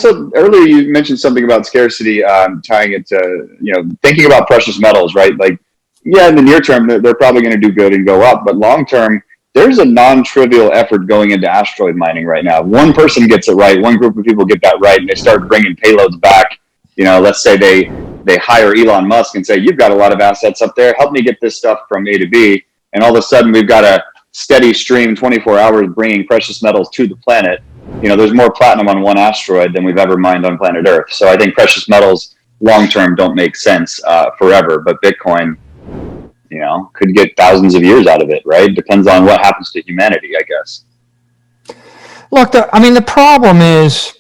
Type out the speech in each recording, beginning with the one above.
also earlier you mentioned something about scarcity, tying it to, thinking about precious metals, right? Like, yeah, in the near term, they're probably going to do good and go up, but long term, there's a non-trivial effort going into asteroid mining right now. One person gets it right, one group of people get that right, and they start bringing payloads back. Let's say they hire Elon Musk and say, you've got a lot of assets up there, help me get this stuff from A to B. And all of a sudden, we've got a steady stream, 24 hours, bringing precious metals to the planet. There's more platinum on one asteroid than we've ever mined on planet Earth. So I think precious metals long-term don't make sense forever, but Bitcoin, could get thousands of years out of it, right? Depends on what happens to humanity, I guess. Look, the problem is,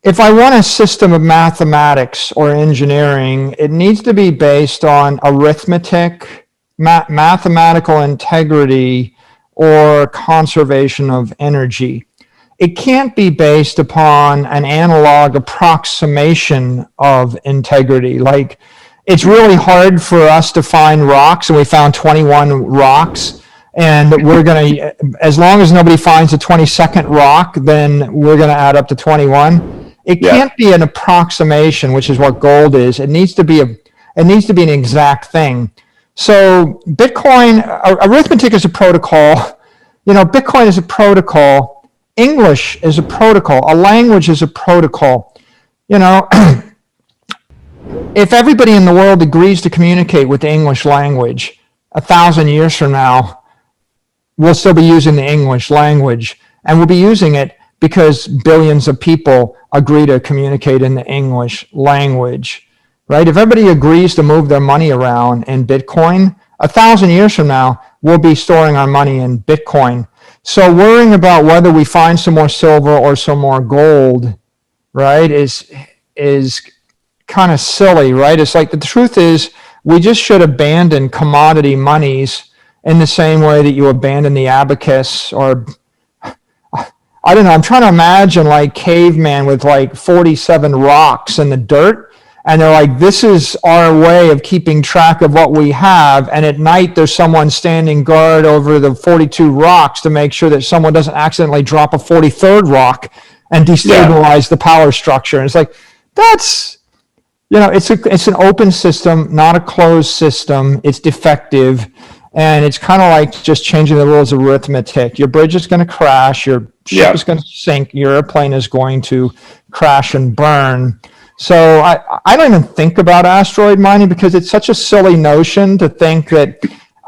if I want a system of mathematics or engineering, it needs to be based on arithmetic, mathematical integrity, or conservation of energy. It can't be based upon an analog approximation of integrity. Like, it's really hard for us to find rocks, and we found 21 rocks, and we're going to, as long as nobody finds a 22nd rock, then we're going to add up to 21. It can't be an approximation, which is what gold is. It needs to be an exact thing. So Bitcoin, arithmetic is a protocol. Bitcoin is a protocol. English is a protocol. A language is a protocol. If everybody in the world agrees to communicate with the English language, 1,000 years from now, we'll still be using the English language, and we'll be using it because billions of people agree to communicate in the English language, right? If everybody agrees to move their money around in Bitcoin, 1,000 years from now, we'll be storing our money in Bitcoin. So worrying about whether we find some more silver or some more gold, right, is kind of silly, right? It's like, the truth is, we just should abandon commodity monies in the same way that you abandon the abacus, or I don't know, I'm trying to imagine like caveman with like 47 rocks in the dirt, and they're like, this is our way of keeping track of what we have, and at night there's someone standing guard over the 42 rocks to make sure that someone doesn't accidentally drop a 43rd rock and destabilize the power structure. And it's like, that's, it's an open system, not a closed system. It's defective, and it's kind of like just changing the rules of arithmetic. Your bridge is going to crash, your ship is going to sink, your airplane is going to crash and burn. So I don't even think about asteroid mining, because it's such a silly notion to think that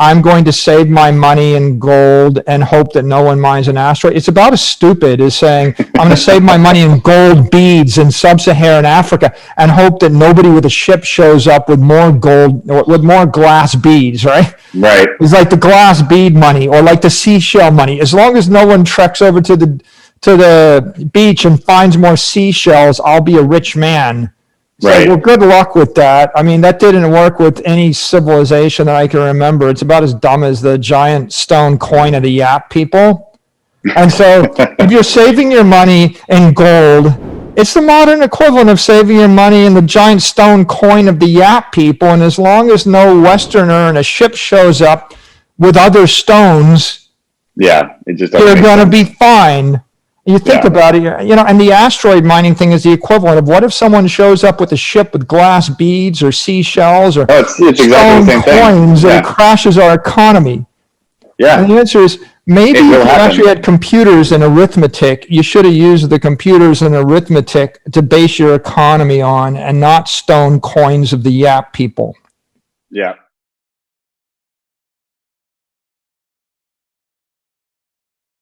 I'm going to save my money in gold and hope that no one mines an asteroid. It's about as stupid as saying, I'm going to save my money in gold beads in sub-Saharan Africa and hope that nobody with a ship shows up with more gold, with more glass beads, right? Right. It's like the glass bead money, or like the seashell money. As long as no one treks over to the beach and finds more seashells, I'll be a rich man. So, right. Well, good luck with that. That didn't work with any civilization that I can remember. It's about as dumb as the giant stone coin of the Yap people. And so if you're saving your money in gold, it's the modern equivalent of saving your money in the giant stone coin of the Yap people. And as long as no Westerner in a ship shows up with other stones, it just you're going to be fine. You think about it, and the asteroid mining thing is the equivalent of, what if someone shows up with a ship with glass beads or seashells or it's exactly the same coins, thing. and it crashes our economy? Yeah. And the answer is, maybe if you actually had computers and arithmetic, you should have used the computers and arithmetic to base your economy on, and not stone coins of the Yap people. Yeah.